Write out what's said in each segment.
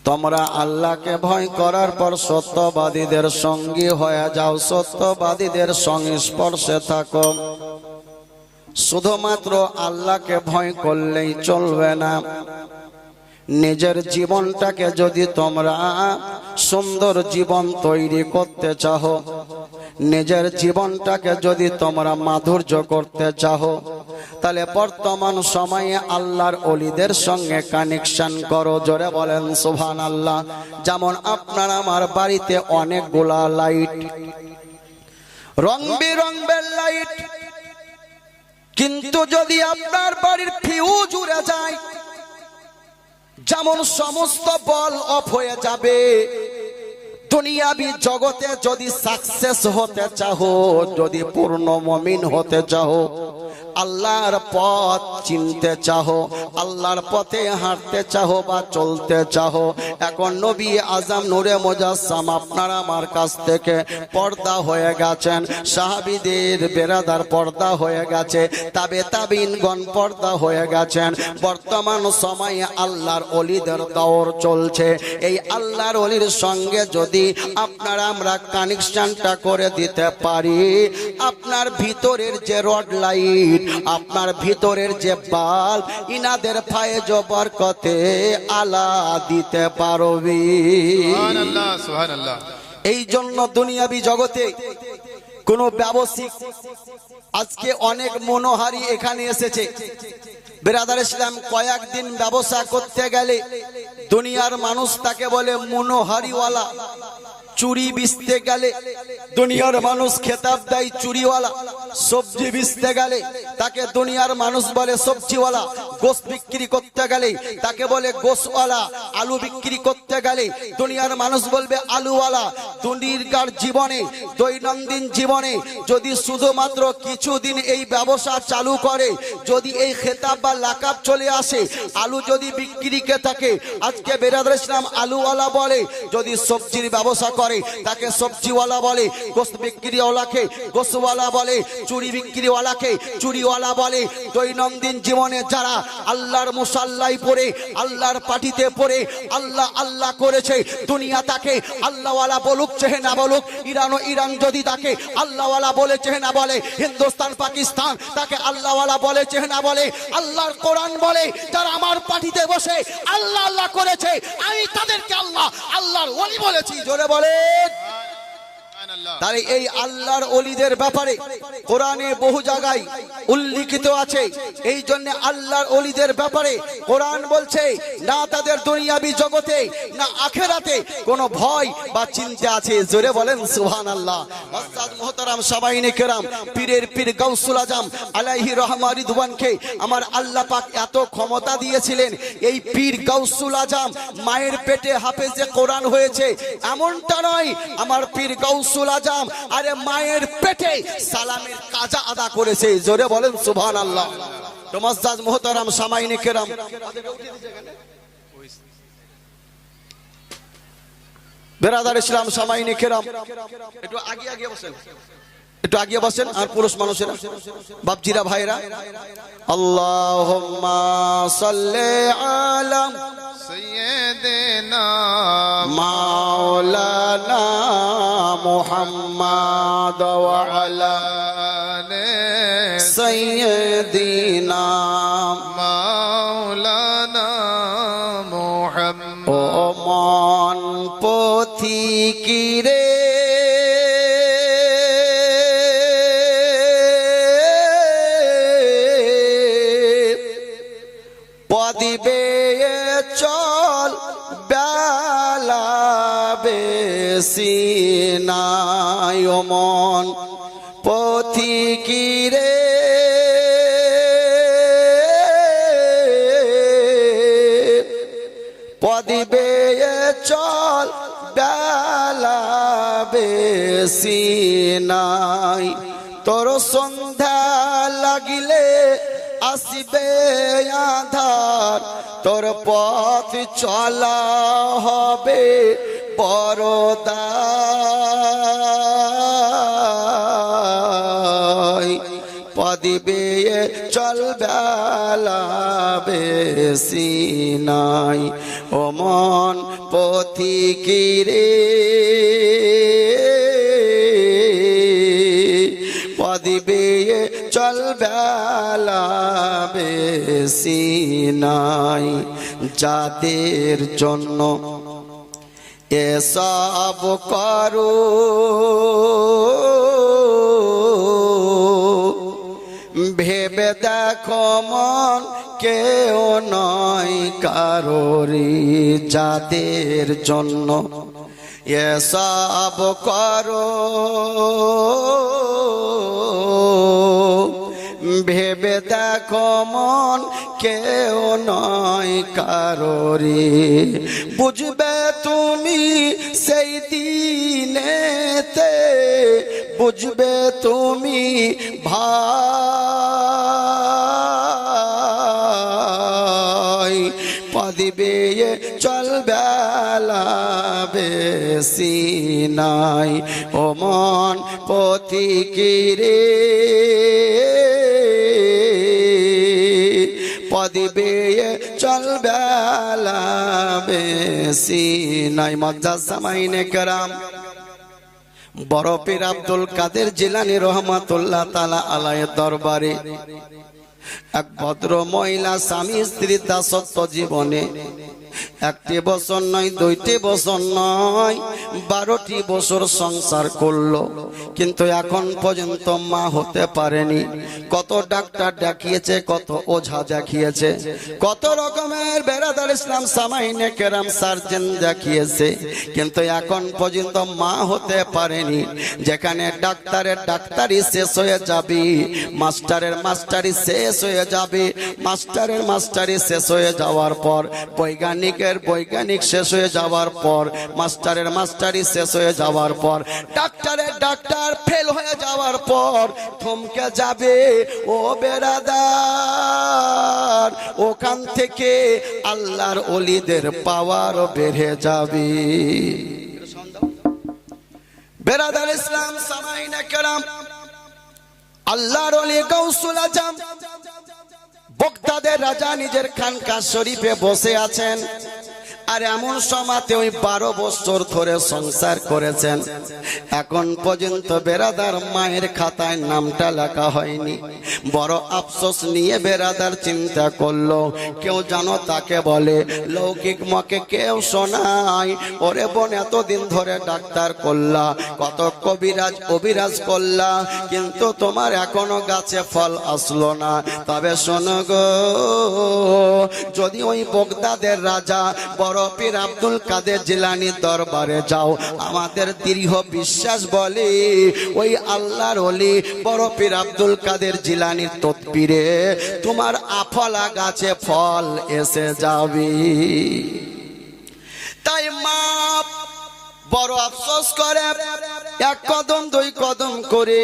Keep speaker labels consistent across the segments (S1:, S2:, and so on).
S1: তোমরা আল্লাহকে ভয় করার পর সত্যবাদীদের সঙ্গী হয়ে যাও, সত্যবাদীদের সংস্পর্শে থাকো। শুধুমাত্র আল্লাহকে ভয় করলেই চলবে না, নিজের জীবনটাকে যদি তোমরা সুন্দর জীবন তৈরি করতে চাও, নিজের জীবনটাকে যদি তোমরা মাধুর্য করতে চাও, তাহলে বর্তমান সময়ে আল্লাহর ওলিদের সঙ্গে কানেকশন করো। জোরে বলেন সুবহানাল্লাহ। যেমন আপনার আমার বাড়িতে অনেকগুলা লাইট, রং বেরঙের লাইট, কিন্তু যদি আপনার বাড়ির ফিউজ উড়ে যায়, যেমন সমস্ত বল অফ হয়ে যাবে। দুনিয়াবি জগতে যদি সাকসেস হতে চাও, যদি পূর্ণ মুমিন হতে চাও, আল্লাহর পথ চিনতে চাও, আল্লাহর পথে হাঁটতে চাও বা চলতে চাও, এখন নবী আজম নূরে মুজাসসাম আপনার আমার কাছ থেকে পর্দা হয়ে গেছেন, সাহাবীদের বেরাদার পর্দা হয়ে গেছে, তাবিঈনগণ পর্দা হয়ে গেছেন। বর্তমান সময়ে আল্লাহর ওলিদের দৌর চলছে। এই আল্লাহর ওলির সঙ্গে যদি আপনারা আমরা কানেকশনটা করে দিতে পারি, আপনার ভিতরের যে রড লাইট, আপনার ভিতরের যে বাল্ব, ইনাদের ফায়েজ ও বরকতে আলা দিতে পারবি। সুবহানাল্লাহ, সুবহানাল্লাহ। এই জন্য দুনিয়াবি জগতে কোন ব্যবসায়িক, আজকে অনেক মনোহারি এখানে এসেছে। বিরাদার ইসলাম, কয়েকদিন ব্যবসা করতে গেলে দুনিয়ার মানুষ তাকে বলে মনোহারিওয়ালা। চুরি বিচতে গেলে দুনিয়ার মানুষ খেতাব দেয় চুরিওয়ালা। সবজি বিচতে গেলে তাকে দুনিয়ার মানুষ বলে সবজিওয়ালা। গোশত বিক্রি করতে গেলে তাকে বলে গোশওয়ালা। আলু বিক্রি করতে গেলে দুনিয়ার মানুষ বলবে আলুওয়ালা। দুনিয়ার জীবনে, দৈনন্দিন জীবনে যদি শুধুমাত্র কিছুদিন এই ব্যবসা চালু করে, যদি এই খেতাব বা লাকাব চলে আসে, আলু যদি বিক্রি কে থাকে, আজকে বিরাদর ইসলাম আলুওয়ালা বলে। যদি সবজির ব্যবসা করে তাকে সবজিওয়ালা বলে, গোশত বিক্রিওয়ালাকে গোশওয়ালা বলে, চুরি বিক্রিওয়ালাকে চুরিওয়ালা বলে। দৈনন্দিন জীবনে যারা আল্লাহর মুসাল্লাই পড়ে, আল্লাহর পাটিতে পড়ে আল্লাহ আল্লাহ করেছে, দুনিয়া তাকে আল্লাহওয়ালা বলুক চেহে না বলুক, ইরান যদি তাকে আল্লাহওয়ালা বলে চেহে না বলে, হিন্দুস্তান পাকিস্তান তাকে আল্লাহওয়ালা বলে চেহে না বলে, আল্লাহর কোরআন বলে যারা আমার পাটিতে বসে আল্লাহ আল্লাহ করেছে, আমি তাদেরকে আল্লাহ আল্লাহর ওলি বলেছি। জোরে বলে। তাই এই আল্লাহর ওলিদের ব্যাপারে কোরআনে বহু জায়গায় উল্লেখিত আছে। এই জন্য আল্লাহর ওলিদের ব্যাপারে কোরআন বলছে, না তাদের দুনিয়াবি জগতে না আখেরাতে কোনো ভয় বা চিন্তা আছে। জোরে বলেন সুবহানাল্লাহ। ওস্তাদ মুহতারাম সাবাইনে কেরাম, পীরের পীর গাউসুল আজম আলাইহি রহমা রিদওয়ানকে আমার আল্লাহ পাক এত ক্ষমতা দিয়েছিলেন, এই পীর গাউসুল আজম মায়ের পেটে হাফেজে কোরআন হয়েছে এমনটা নয়। আমার পীর গাউসুল আজম আরে মায়ের পেটে সালামের কাজা আদা করেছে। জোরে বলেন সুবহানাল্লাহ। মুআজ্জাজ মুহতারাম সামাইনে কেরাম, বেরাদার ইসলাম সামাইনে কেরাম, একটু আগে বসেন, একটু আগে বসেন। আর পুরুষ মানুষেরা, বাপজিরা, ভাইরা, আল্লাহুম্মা সাল্লি আলা সাইয়্যিদিনা মাওলানা মুহাম্মাদ ওয়া আলা আলি সাইয়্যিদিনা মাওলানা মুহাম্মাদ। ও মন পথিকিরে পদিবে চল বেলা বেশি নাই, ও মন পথিকিরে পদিবে চল বেলা বেশি নাই। তোর সন্ধ্যা লাগিলে আসিবে আধার, তোর পথ চলা হবে পরদায়। পদিবে চল বেলা বেশি নাই ও মন পথিকিরে পদিবে চল বেলা বেশি নাই যাদের জন্য এসব করো ভেবে দেখো মন কেউ নয় কারোরই যাদের জন্য এসব করো ভেবে দেখো মন কেউ নয় কারোরই বুঝবে তুমি সেই দিনেতে বুঝবে তুমি ভাই পদিবে চল বেলা বেশি নাই ও মন পথিকিরে পদিবে চল বেলা বেশি নাই মজ্জাজ সামাইনে কেরাম বড় পীর আব্দুল কাদের জিলানী রহমাতুল্লাহ তাআলা আলাইহির দরবারে এক ভদ্র মহিলা স্বামী স্ত্রী দাসত্ব জীবনে একটি বছর নয় দুইটি বছর নয় 12টি বছর সংসার করলো কিন্তু এখন পর্যন্ত মা হতে পারেনি কত ডাক্তার দেখিয়েছে কত ওঝা দেখিয়েছে কত রকমের বেরাদার ইসলাম সামাইনে কেরাম সার্জন দেখিয়েছে কিন্তু এখন পর্যন্ত মা হতে পারেনি যেখানে ডাক্তারের ডাক্তারি শেষ হয়ে যাবে মাস্টারের মাস্টারি শেষ হয়ে যাবে মাস্টারের মাস্টারি শেষ হয়ে যাওয়ার পর বৈজ্ঞানিকের বৈজ্ঞানিক শেষ হয়ে যাওয়ার পর মাস্টারের মাস্টারি শেষ হয়ে যাওয়ার পর ডাক্তারের ডাক্তার ফেল হয়ে যাওয়ার পর থমকে যাবে ও বেরাদার ওখান থেকে আল্লাহর ওলিদের পাওয়ার বেড়ে যাবে বেরাদার ইসলাম সামাইনে কেরাম আল্লাহর ওলি গাউসুল আজম বগদাদের রাজা নিজের খানকা শরীফে বসে আছেন আর এমন সময়তে ওই 12 বছর ধরে সংসার করেছেন এখন পর্যন্ত বেরাদার মায়ের খাতায় নামটা লেখা হয়নি বড় আফসোস নিয়ে বেরাদার চিন্তা করলো কেউ জানো তাকে বলে লৌকিক মুখে কেউ শোনায় ওরে বোন এতদিন ধরে ডাক্তার করলা কত কবিরাজ অবিরাজ করলা কিন্তু তোমার এখনো গাছে ফল আসলো না তবে শোনো গো যদি ওই বগদাদের রাজা বড় পীর আব্দুল কাদের জিলানীর দরবারে যাও আমাদের দৃঢ় বিশ্বাস বলে ওই আল্লাহর ওলি বড় পীর আব্দুল কাদের জিলানীর তদবিরে তোমার আফলা গাছে ফল এসে যাবে তাই মা বড় আফসোস করে এক কদম দুই কদম করে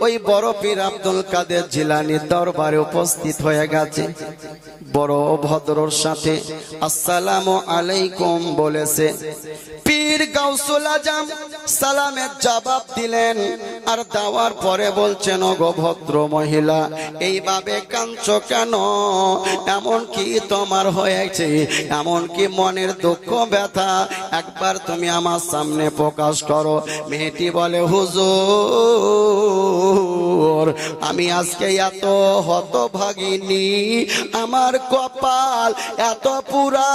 S1: ওই বড় পীর আব্দুল কাদের জিলানীর দরবারে উপস্থিত হয়ে গেছে বড় ভদ্রর সাথে আসসালামু আলাইকুম বলেছে পীর গাউসুল আজম সালামের জবাব দিলেন আর দেওয়ার পরে বলছেন ওগো ভদ্র মহিলা এইভাবে কাঁদছো কেন এমন কি তোমার হয়েছে এমন কি মনের দুঃখ ব্যথা একবার তুমি আমার সামনে প্রকাশ করো মেয়েটি বলে হুজুর আমি আজকে এত হতভাগিনী আমার কপাল এত পুরা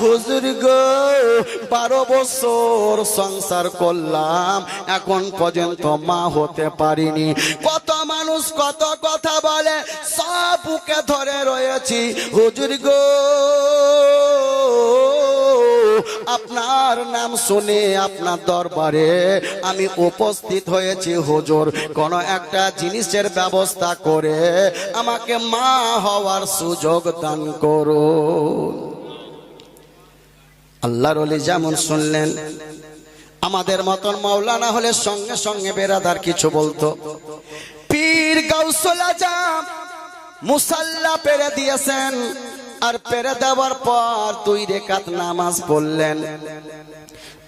S1: হুজুর গো 12 বছর সংসার করলাম এখন পর্যন্ত মা হতে পারিনি কত মানুষ কত কথা বলে সব বুকে ধরে রয়েছি হুজুর গো আপনার নাম শুনে আপনার দরবারে আমি উপস্থিত হয়েছি হুজুর কোন একটা জিনিসের ব্যবস্থা করে আমাকে মা হওয়ার সুযোগ দান করুন আল্লাহর ওলি যেমন শুনলেন আমাদের মতন মাওলানা হলে সঙ্গে সঙ্গে বেরাদার কিছু বলতো পীর গাউসুল আজম মুসাল্লা পেরে দিয়েছেন আর পেরে দেওয়ার পর 2 রাকাত নামাজ পড়লেন,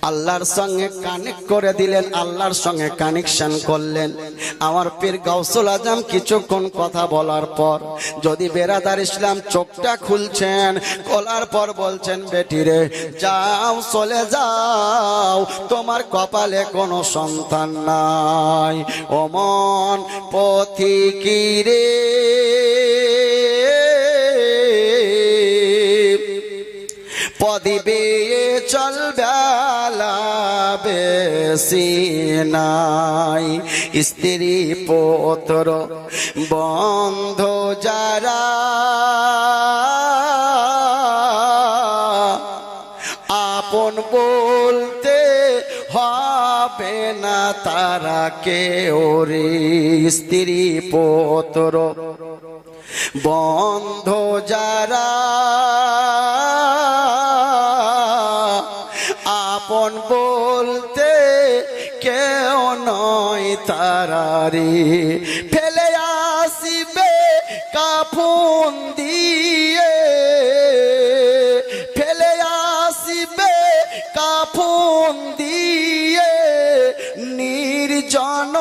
S1: আল্লাহর সঙ্গে কানেক্ট করে দিলেন, আল্লাহর সঙ্গে কানেকশন করলেন। আমার পীর গাউসুল আজম কিছুক্ষণ কথা বলার পর যদি বেরাদার ইসলাম চোখটা খুলছেন, খোলার পর বলছেন, বেটি রে যাও, চলে যাও, তোমার কপালে কোনো সন্তান নাই। ও মন পথিকি রে, পদিবে চলবে বেশি নাই, স্ত্রী পুত্র বন্ধু যারা আপন বলতে হবে না তারা কেউ রে। স্ত্রী পুত্র বন্ধু যারা আপন বলতে কেউ নয় তারারে, ফেলে আসিবে কাফন দিয়ে, ফেলে আসিবে কাফন দিয়ে নির্জন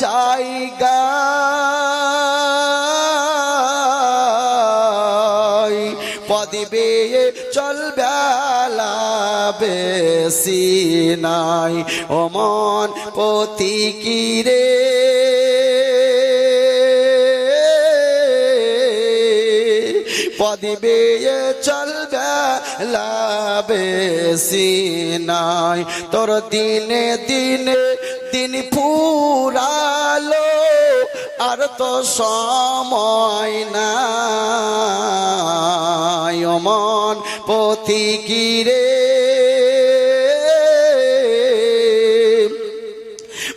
S1: জায়গা, পদিবে চলবে বেশি নাই। ও মন পথিকি রে, পদিবে চলবে বেশি নাই। তোর দিনে দিনে দিন ফুরালো, আর তো সময় নাই। ও মন পথিকি রে,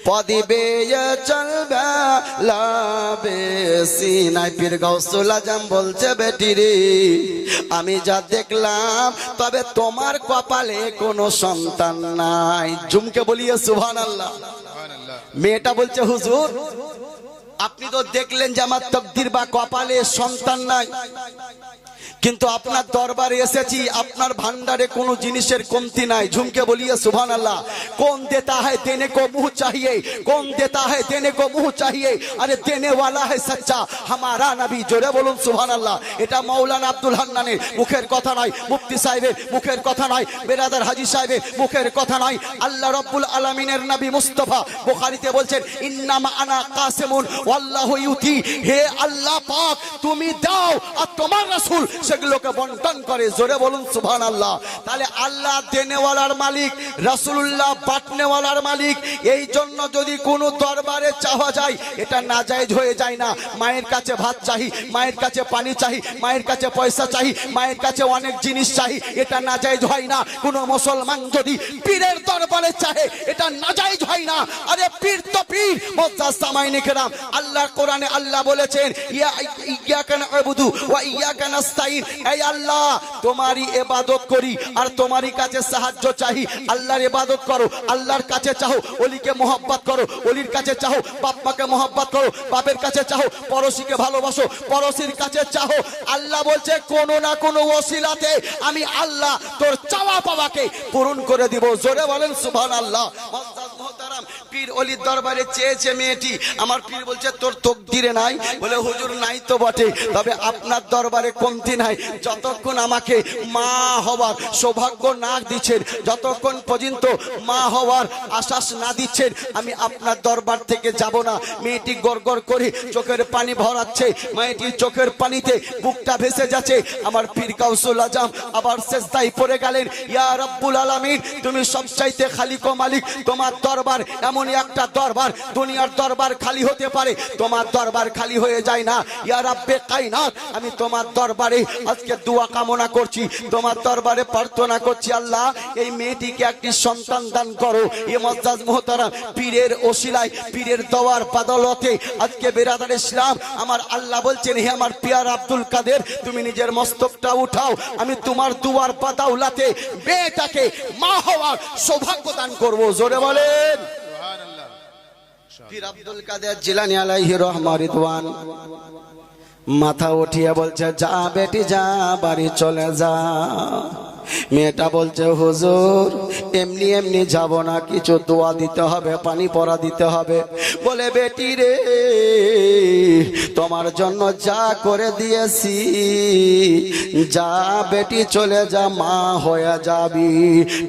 S1: পদিবে চলবে বেশি নাই। পীর গাউসুল আজম বলছে, বেটি রে আমি যা দেখলাম, তবে তোমার কপালে কোনো সন্তান নাই। ঝুমকে বলিয়ে সুবহানাল্লাহ। মেয়েটা বলছে, হুজুর আপনি তো দেখলেন যে আমার তকদির বা কপালে সন্তান নাই, কিন্তু আপনার দরবারে এসেছি, আপনার ভান্ডারে কোনো জিনিসের কমতি নাই। ঝুমকে বলিয়ে সুবহানাল্লাহ। कौन देता है देने को मुंह चाहिए, कौन देता है देने को मुंह चाहिए, अरे देने वाला है सच्चा हमारा नबी। जोरे बोलুন সুবহানাল্লাহ। এটা মাওলানা আব্দুল হান্নানের মুখের কথা নয়, মুফতি সাহেবের মুখের কথা নয়, বেরাদার হাজী সাহেবের মুখের কথা নয়, আল্লাহ রাব্বুল আলামিনের নবী মুস্তাফা বুখারীতে বলছেন, ইন্নামা আনা কাসিমুন ওয়াল্লাহু ইউতি। হে আল্লাহ পাক তুমি দাও আর তোমার রাসূল সেগুলোকে বন্টন করে। জোরে বলুন সুবহানাল্লাহ। তাহলে আল্লাহ দেনেওয়ালার মালিক, রাসূলুল্লাহ বাটনেওয়ালার মালিক। এই জন্য যদি কোনো দরবারে চাওয়া যায়, এটা নাজায়েজ হয়ে যায় না। মায়ের কাছে ভাত চাই, মায়ের কাছে পানি চাই, মায়ের কাছে পয়সা চাই, মায়ের কাছে অনেক জিনিস চাই, এটা নাজায়েজ হয় না। কোনো মুসলমান যদি পীরের দরবারে চায়, এটা নাজায়েজ হয় না। আরে পীর তো পীর। মুআজ্জাজ সামাইনে কেরাম, আল্লাহ কোরআনে আল্লাহ বলেছেন, ইয়াকা না'বুদু ওয়া ইয়াকা নাস্তাইন। এই আল্লাহ তোমারই ইবাদত করি আর তোমারই কাছে সাহায্য চাই। আল্লাহর ইবাদত করো, আল্লাহর কাছে চাও, ওলিকে মোহাব্বত করো, ওলির কাছে চাও, বাপ মাকে মোহাব্বত করো, বাপের কাছে চাও, পড়োশিকে ভালোবাসো, পড়োশির কাছে চাও। আল্লাহ বলছে কোনো না কোনো ওসিলাতে আমি আল্লাহ তোর চাওয়া পাওয়াকে পূরণ করে দিব। জোরে বলেন সুবহানাল্লাহ। মুআজ্জাজ মুহতারাম, পীর ওলির দরবারে চেয়েছে মেয়েটি, আমার পীর বলছে তোর তকদিরে নাই। বলে হুজুর নাই তো বটে, তবে আপনার দরবারে কমতি নাই। যতক্ষণ আমাকে মা হওয়ার সৌভাগ্য না দিচ্ছেন, যতক্ষণ পর্যন্ত মা হওয়ার আশ্বাস না দিচ্ছেন, আমি আপনার দরবার থেকে যাব না। মেয়েটি গড়গড় করে চোখের পানি ভরাচ্ছে, মেয়েটির চোখের পানিতে বুকটা ভেসে যাচ্ছে। আমার পীর গাউসুল আজম আবার সিজদায় পড়ে গেলেন, ইয়া রাব্বুল আলামিন তুমি সবচাইতে খালিক ও মালিক। তোমার দরবার এমনই একটা দরবার, দুনিয়ার দরবার খালি হতে পারে, তোমার দরবার খালি হয়ে যায় না। ইয়া রাব্বে কায়নাত, আমি তোমার দরবারে আজকে দোয়া কামনা করছি, তোমার দরবারে প্রার্থনা করছি, আল্লাহ এই মেয়েটিকে একটি সন্তান দান করো। এ মুআজ্জাজ মুহতারাম, পীরের ওসিলায়, পীরের দওয়ার বদৌলতে আজকে বেরাদার ইসলাম আমার আল্লাহ বলছেন, হে আমার পিয়ার আব্দুল কাদের তুমি নিজের মস্তকটা উঠাও, আমি তোমার দুয়ার বদৌলতে মেয়েটাকে মা হওয়ার সৌভাগ্য দান করব। জোরে বলেন সুবহানাল্লাহ। পীর আব্দুল কাদের জিলানী আলাইহি রহমা রিদওয়ান মাথা উঠিয়ে বলছে, যা বেটি যা, বাড়ি চলে যা। মেয়েটা বলছে, হুজুর এমনি এমনি যাব না, কিছু দোয়া দিতে হবে, পানি পড়া দিতে হবে। বলে, বেটি রে, তোমার জন্য যা করে দিয়েছি, যা বেটি চলে যা, মা হয়ে যাবি।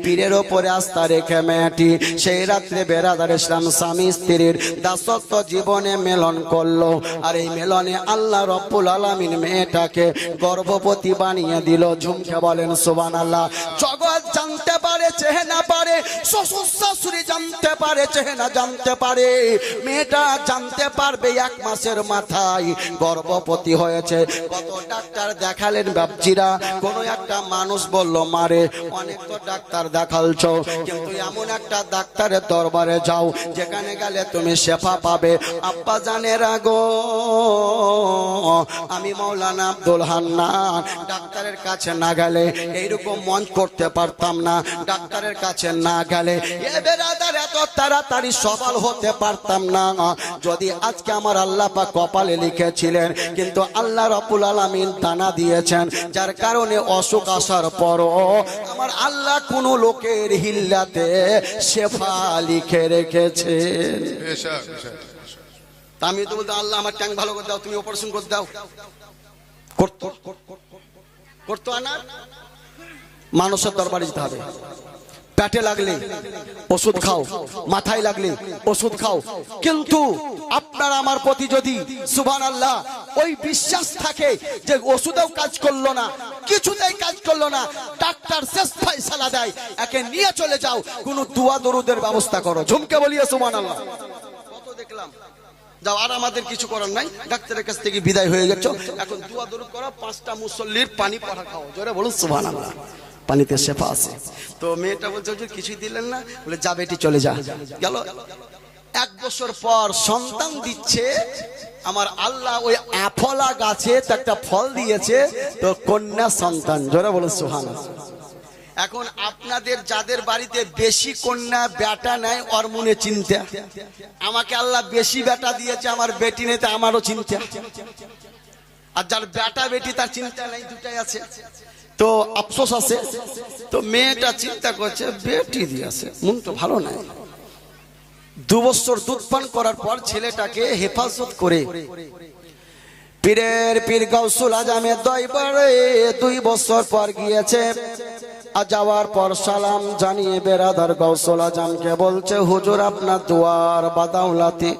S1: পীরের ওপরে আস্থা রেখে মেয়েটি সেই রাত্রে বেরাদার ইসলাম স্বামী স্ত্রীর দাসত্ব জীবনে মেলন করলো। আর এই মেলনে আল্লাহ রব্বুল আলামিন মেয়েটাকে গর্ভবতী বানিয়ে দিল। ঝুমকে বলেন সুবহানাল্লাহ। জগৎ জানতে পারে, চেহে না পারে, শ্বশুর শাশুড়ি জানতে পারে, চেহে না জানতে পারে, মেয়েটা জানতে পারবে 1 মাসের মাথায় গর্ভবতী হয়েছে। কত ডাক্তার দেখালেন বাপজিরা, কোন একটা মানুষ বলল মারে, অনেক তো ডাক্তার দেখালছো, কিন্তু এমন একটা ডাক্তারের দরবারে যাও যেখানে গেলে তুমি শেফা পাবে। আব্বা জানের আগো, আমি মাওলানা আব্দুল হান্নান ডাক্তারের কাছে না গেলে এইরকম মন করতে পারতাম না, ডাক্তারের কাছে না গেলে এ বেরাদার এত তাড়াতাড়ি সফল হতে পারতাম না, যদি আজকে আমার আল্লাহ পাক কপালে লিখেছিলেন। কিন্তু আল্লাহ রাব্বুল আলামিন দানা দিয়েছেন, যার কারণে অসুখ আসার পরও আমার আল্লাহ কোন লোকের হিল্লাতে শেফা লিখে রেখেছেন। আমি তো বলতে, আল্লাহ আমার ট্যাঙ্ক ভালো করে দাও, তুমি অপারেশন করে দাও, করতো না। মানুষের দরবারে যেতে হবে। পেটে লাগলে ওষুধ খাও, মাথায় লাগলে ওষুধ খাও, কিন্তু আপনার আমার প্রতি যদি সুবহানাল্লাহ ওই বিশ্বাস থাকে যে ওষুধেও কাজ করলো না, কিছুতেই কাজ করলো না, ডাক্তার শেষ ফয়সালা দেয়, একে নিয়ে চলে যাও, কোন দোয়া দরুদের ব্যবস্থা করো। ঝুমকে বলিয়ে সুবহানাল্লাহ। কত দেখলাম, যাও, আর আমাদের কিছু করার নাই, ডাক্তারের কাছ থেকে বিদায় হয়ে গেছো, এখন দোয়া দরুদ করো, 5টা মুসল্লির পানি পড়া খাও, জোরে বলুন সুবহানাল্লাহ, পানিতে শেফা আছে। তো মেয়েটা বলছে, হুজুর কিছুই দিলেন না। বলে, যা বেটি চলে যা। গেল 1 বছর পর সন্তান দিচ্ছে আমার আল্লাহ, ওই আফলা গাছে একটা ফল দিয়েছে, তো কন্যা সন্তান, জোরে বলুন সুবহানাল্লাহ। এখন আপনাদের যাদের বাড়িতে বেশি কন্যা বেটা নাই, ওর মনে চিন্তা, আমাকে আল্লাহ বেশি বেটা দিয়েছে, আমার বেটি নেই, তা আমারও চিন্তা। আর যার বেটা বেটি তার চিন্তা নাই, দুটাই আছে, তো আফসোস আছে। তো মেয়েটা চিন্তা করছে, বেটি দিয়েছে, মন তো ভালো নাই। 2 বছর দুধ পান করার পর ছেলেটাকে হেফাজত করে পীরের পীর গাউসুল আজমের দরবারে 2 বছর পর গিয়েছে। আর যাওয়ার পর সালাম জানিয়ে বেরাদার গাউসুল আজমকে বলছে, হুজুর আপনার দুয়ার বাদাউলাতে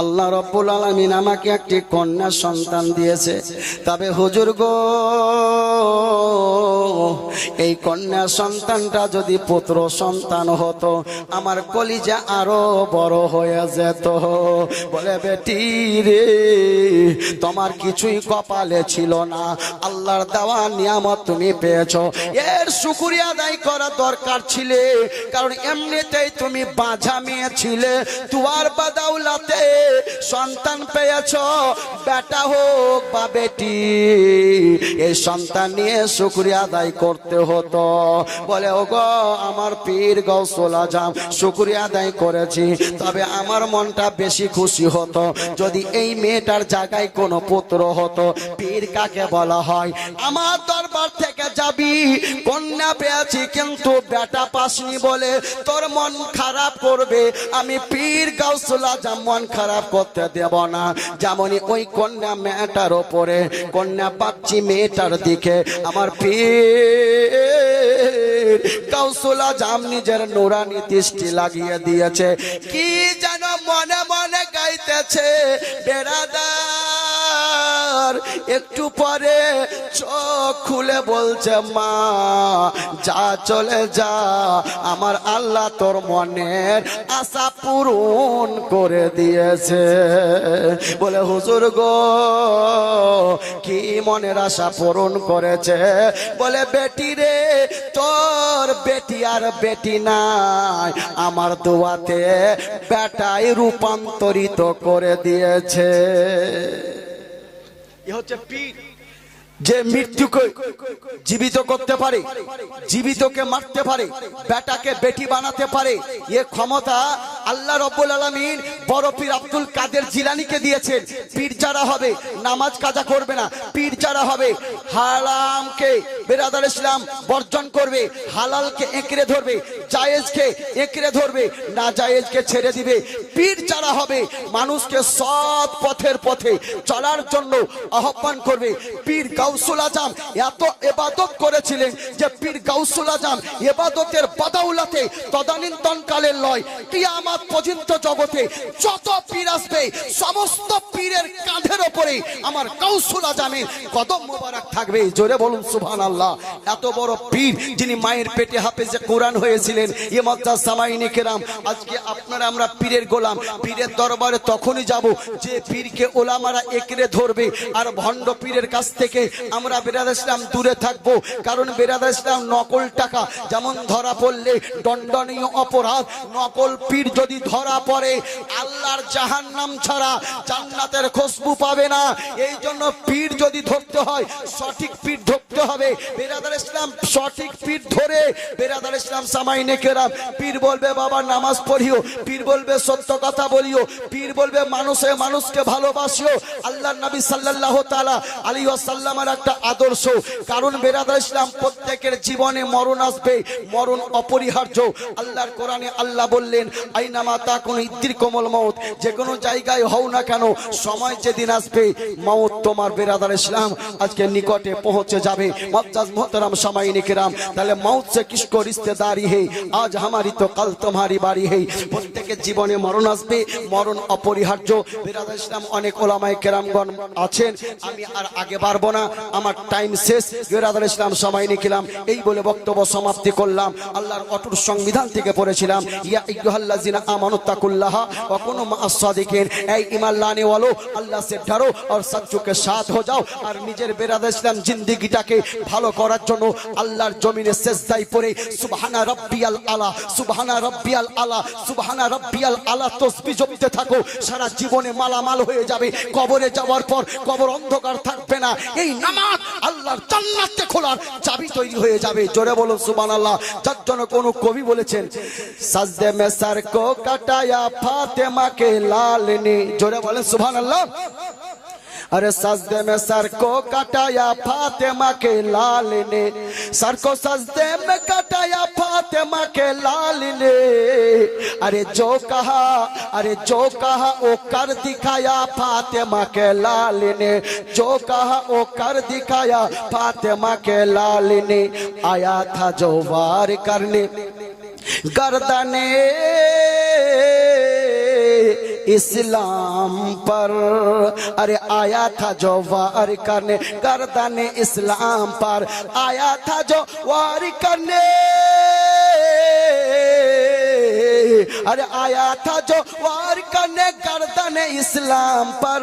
S1: আল্লাহ রাব্বুল আলামিন আমাকে একটি কন্যা সন্তান দিয়েছে, তবে হুজুর গো, এই কন্যা সন্তানটা যদি পুত্র সন্তান হতো, আমার কলিজা আরো বড় হয়ে যেত। বলে, বেটি রে, তোমার কিছুই কপালে ছিল না, আল্লাহর দেওয়া নিয়ামত তুমি পেয়েছো, এর শুকরিয়া আদায় করা দরকার ছিল, কারণ এমনিতেই তুমি বাঁঝা মেয়ে ছিলে, দুয়ার বাদাউলাতে সন্তান পেয়েছো, বেটা হোক বা বেটি, এই সন্তান নিয়ে শুকরিয়া আদায় করতে হতো। বলে, ওগো আমার পীর গাউসুল আজম, শুকরিয়া আদায় করেছি, তবে আমার মনটা বেশি খুশি হতো যদি এই মেয়েটার জায়গায় কোনো পুত্র হতো। পীর কাকে বলা হয়? আমার দরবার থেকে যাবি, কন্যা পেয়েছি কিন্তু বেটা পাসনি বলে তোর মন খারাপ করবে, আমি পীর গাউসুল আজম মন খারাপ করতে দেব না। যেমনই ওই কন্যা মেয়েটার ওপরে, কন্যা পাচ্ছি মেয়েটার দিকে আমার পীর গাউসুল আজম নিজের নুরানি দৃষ্টি লাগিয়ে দিয়েছে। কি যেন মনে মনে গাইতেছে, বেরাদার একটু পরে চোখ খুলে বলছে, মা যা চলে যা, আমার আল্লাহ তোর মনের আশা পূরণ করে দিয়েছে। বলে, হুজুর গো, কি মনের আশা পূরণ করেছে? বলে, বেটি রে, তোর বেটি আর বেটি নাই, আমার দোয়াতে বেটাই রূপান্তরিত করে দিয়েছে। এ হচ্ছে পীর। যে মৃত্যুকে জীবিত করতে পারে, জীবিতকে মারতে পারে, বেটাকে বেটি বানাতে পারে, এ ক্ষমতা আল্লাহ রাব্বুল আলামিন বড় পীর আব্দুল কাদের জিলানীকে দিয়েছেন। পীর যারা হবে নামাজ কাজা করবে না, পীর যারা হবে হারামকে বেরাদার ইসলাম বর্জন করবে, হালালকে একড়ে ধরবে, জায়েজকে একড়ে ধরবে, না জায়েজকে ছেড়ে দিবে। পীর যারা হবে মানুষকে সৎ পথের পথে চলার জন্য আহ্বান করবে। পীর গাউসুল আজম এত ইবাদত করেছিলেন যে পীর গাউসুল আজম ইবাদতের বাদাউলাতে তদানীন্তন কালের লয় কিয়ামত পর্যন্ত জগতে যত পীর আসবে সমস্ত পীরের কাঁধের উপরে আমার গাউসুল আজমের কদম মোবারক থাকবে। জোরে বলুন সুবহানাল্লাহ। এত বড় পীর যিনি মায়ের পেটে হাফেজে কোরআন হয়েছিলেন, এ মুআজ্জাজ সামাইনে কেরাম, আজকে আপনারা আমরা পীরের গোলাম। পীরের দরবারে তখনই যাব যে পীরকে ওলামারা একরে ধরবে, আর ভণ্ড পীরের কাছ থেকে আমরা বেরাদার ইসলাম দূরে থাকবো। কারণ বেরাদার ইসলাম নকল টাকা যেমন ধরা পড়লে দণ্ডনীয় অপরাধ, নকল পীর যদি ধরা পড়ে আল্লাহর জাহান্নাম ছাড়া জান্নাতের খুশবু পাবে না। এই জন্য পীর যদি ধরতে হয় সঠিক পীর ধরতে হবে। বেরাদার ইসলাম সঠিক পীর ধরে বেরাদার ইসলাম সামাইনে কেরাম, পীর বলবে বাবা নামাজ পড়িও, পীর বলবে সত্য কথা বলিও, পীর বলবে মানুষে মানুষকে ভালোবাসিও। আল্লাহর নবী সাল্লাল্লাহু তাআলা আলাইহি ওয়াসাল্লামের একটা আদর্শ। কারণ বেরাদার ইসলাম প্রত্যেকের জীবনে মরণ আসবে, মরণ অপরিহার্য। আল্লাহর কোরআনে আল্লাহ বললেন আইনামা তাকুনু ইদ্রিকুমুল মাউত, যে কোনো জায়গায় হও না কেন সময় যেদিন আসবে মওত তোমার বেরাদার ইসলাম আজকে নিকটে পৌঁছে যাবে। মুআজ্জাজ মুহতারাম সামাইনে কেরাম, তাহলে মওত সে কিসকো রিশতেদারি হে, আজ হামারি তো কাল তোমারি বাড়ি হে। প্রত্যেকের জীবনে মরণ আসবে, মরণ অপরিহার্য। বেরাদার ইসলাম অনেক ওলামায়ে কেরামগণ আছেন, আমি আর আগে বাড়বো না, আমার টাইম শেষ। বেরাদার ইসলাম সামাইনে কেরাম, এই বলে বক্তব্য সমাপ্তি করলাম। আল্লাহর অটুট সংবিধান থেকে পড়েছিলাম ইয়া আইয়ুহাল্লাযিনা আমানুত্তাকুল্লাহা ওয়া কুনু মা'আস সাদিকিন, এই ঈমান লানে वालों अल्लाह से डरो और सच्चों के साथ हो जाओ। और निजेर बेरादार इस्लाम जिंदगीटाके भालो करार जोन्नो आल्लाहर जमिने सेजदाय पड़े सुबहाना रब्बियाल आला, सुबहाना रब्बियाल आला, सुबहाना रब्बियाल आला तसबिह जपते थाको। सारा जीवने मालामाल হয়ে যাবে। কবরে যাওয়ার পর কবর অন্ধকার থাকবে না। এই নামাজ আল্লাহর জান্নাতে খোলার চাবি তৈরি হয়ে যাবে। জোরে বলুন সুবহানাল্লাহ। যার জন্য কোন কবি বলেছেন সাজদে মে সর কো কাটায়া ফাতেমা কে লাল ने, जोरे बोले सुभान अल्लाह। अरे सजदे में सर को कटाया फातिमा के लाल ने, सर को सजदे में कटाया फातिमा के लाल ने। अरे जो कहा वो कर दिखाया फातिमा के लाल ने, जो कहा वो कर दिखाया फातिमा के लाल ने। आया था जो वार करने गर्दने इस्लाम पर, अरे आया था जो वार करने गर्दने इस्लाम पर, आया था जो वार करने, अरे आया था जो वार करने गर्दने इस्लाम पर।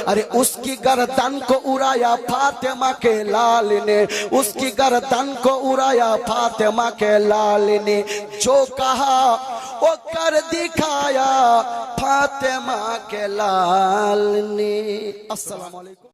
S1: अरे उसकी गर्दन को उड़ाया फातिमा के लाल ने, उसकी गर्दन को उड़ाया फातिमा के लाल ने। जो कहा वो कर दिखाया फातिमा के लाल ने। अस्सलाम वालेकुम।